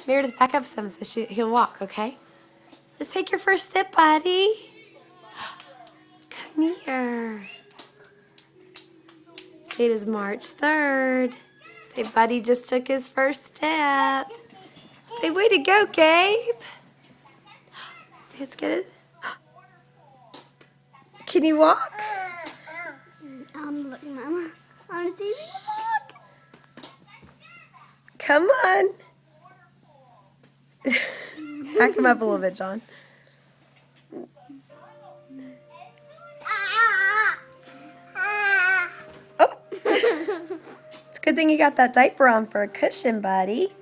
Meredith, back up some so he'll walk, okay? Let's take your first step, buddy. Come here. Say it is March 3rd. Say, buddy just took his first step. Say, way to go, Gabe. Say, let's get it. Can you walk? Look, Mama. I want to see you walk. Come on. Back him up a little bit, John. Oh. It's a good thing you got that diaper on for a cushion, buddy.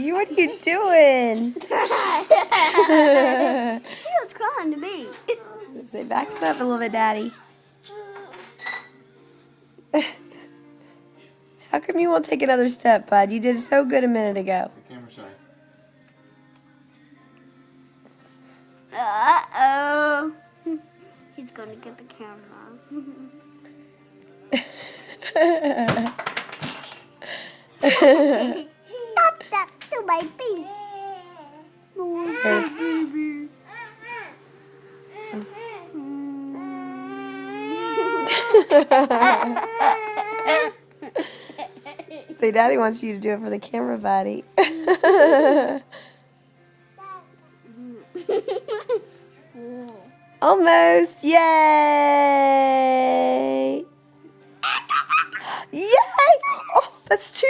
What are you doing? He was crying to me. Say, back him up a little bit, Daddy. How come you won't take another step, bud? You did so good a minute ago. The camera shy. Uh-oh. He's going to get the camera. Stop that to my baby. Say, Daddy wants you to do it for the camera, buddy. Almost. Yay! Yay! Oh, that's two.